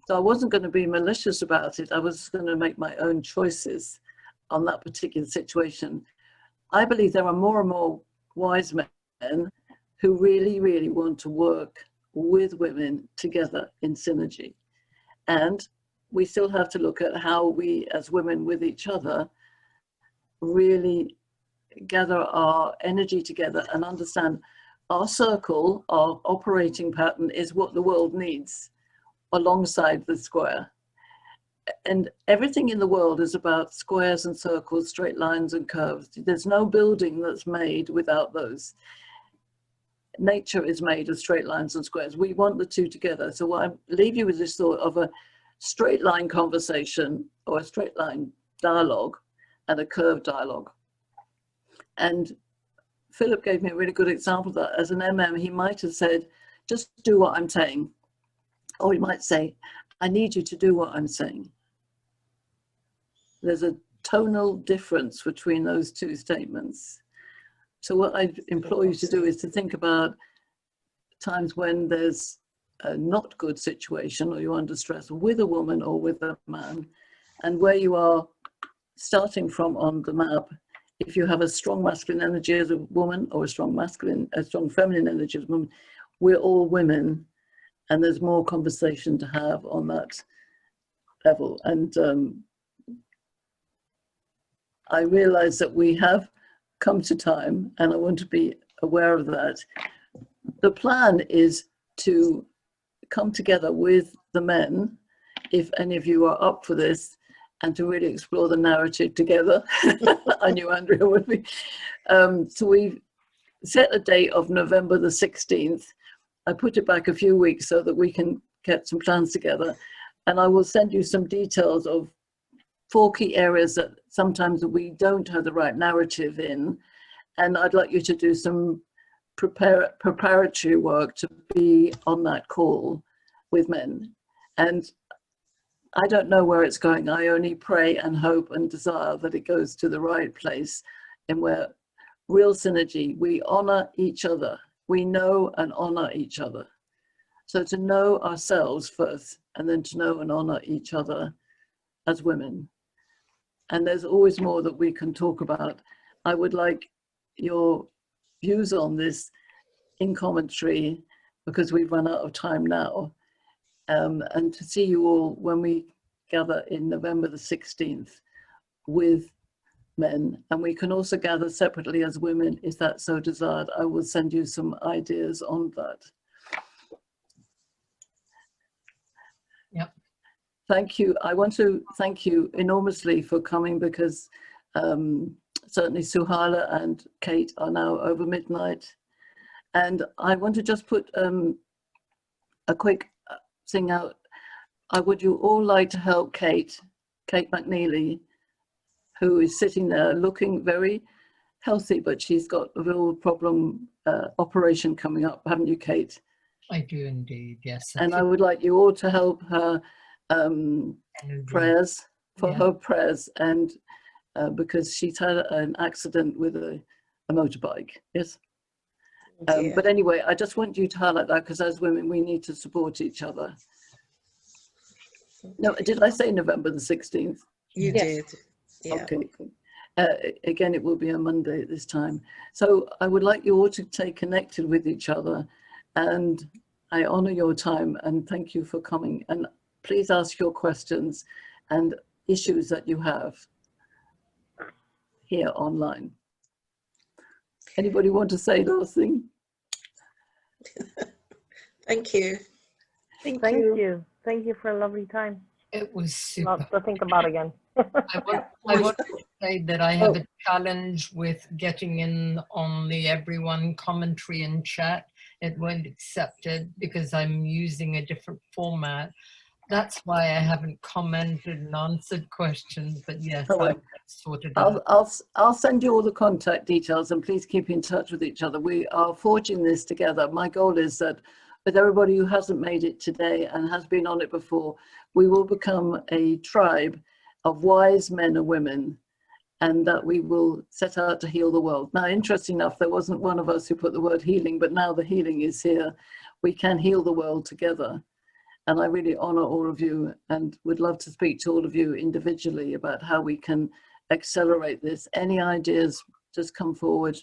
So I wasn't going to be malicious about it. I was going to make my own choices on that particular situation. I believe there are more and more wise men who really, really want to work with women together in synergy. And we still have to look at how we, as women with each other, really gather our energy together and understand our circle, our operating pattern is what the world needs alongside the square. And everything in the world is about squares and circles, straight lines and curves. There's no building that's made without those. Nature is made of straight lines and squares. We want the two together. So I leave you with this thought of a straight line conversation, or a straight line dialogue, and a curved dialogue. And Philip gave me a really good example of that. As an MM, he might have said, just do what I'm saying. Or he might say, I need you to do what I'm saying. there's a tonal difference between those two statements. So what I implore you to do is to think about times when there's a not good situation or you're under stress with a woman or with a man, and where you are starting from on the map. If you have a strong masculine energy as a woman or a strong feminine energy as a woman, we're all women, and there's more conversation to have on that level. And I realize that we have come to time, and I want to be aware of that. The plan is to come together with the men, if any of you are up for this, and to really explore the narrative together. I knew Andrea would be. So we've set a date of November the 16th. I put it back a few weeks so that we can get some plans together. And I will send you some details of 4 key areas that sometimes we don't have the right narrative in. And I'd like you to do some preparatory work to be on that call with men. And I don't know where it's going. I only pray and hope and desire that it goes to the right place, and where real synergy, we honor each other. We know and honor each other. So to know ourselves first, and then to know and honor each other as women. And there's always more that we can talk about. I would like your views on this in commentary, because we've run out of time now. And to see you all when we gather in November the 16th with men. And we can also gather separately as women if that's so desired. I will send you some ideas on that. Yep. Thank you. I want to thank you enormously for coming, because certainly Suhala and Kate are now over midnight. And I want to just put a quick thing out. Would you all like to help Kate McNeely, who is sitting there looking very healthy, but she's got a real problem, operation coming up, haven't you, Kate? I do indeed, yes. And I would like you all to help her prayers, for her prayers, and because she's had an accident with a motorbike, yes? But anyway, I just want you to highlight that, because as women, we need to support each other. No, did I say November the 16th? You did. Yeah. Okay. Again, it will be a Monday at this time. So I would like you all to stay connected with each other, and I honor your time and thank you for coming. And please ask your questions and issues that you have here online. Anybody want to say last thing? Thank you. Thank you. Thank you for a lovely time. It was super. Lots to think about again. I want to say that I have a challenge with getting in on the everyone commentary and chat. It won't accept it because I'm using a different format. That's why I haven't commented and answered questions, but yes, I'll sort it out. I'll send you all the contact details, and please keep in touch with each other. We are forging this together. My goal is that with everybody who hasn't made it today and has been on it before, we will become a tribe of wise men and women, and that we will set out to heal the world. Now, interesting enough, there wasn't one of us who put the word healing, but now the healing is here. We can heal the world together. And I really honor all of you and would love to speak to all of you individually about how we can accelerate this. Any ideas, just come forward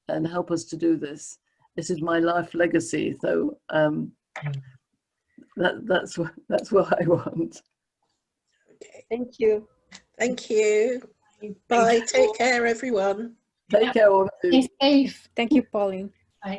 and help us to do this. This is my life legacy, so that's what I want. Okay. Thank you. Thank you. Bye. Take care, everyone. Take care, all of you. Stay safe. Thank you, Pauline. Bye.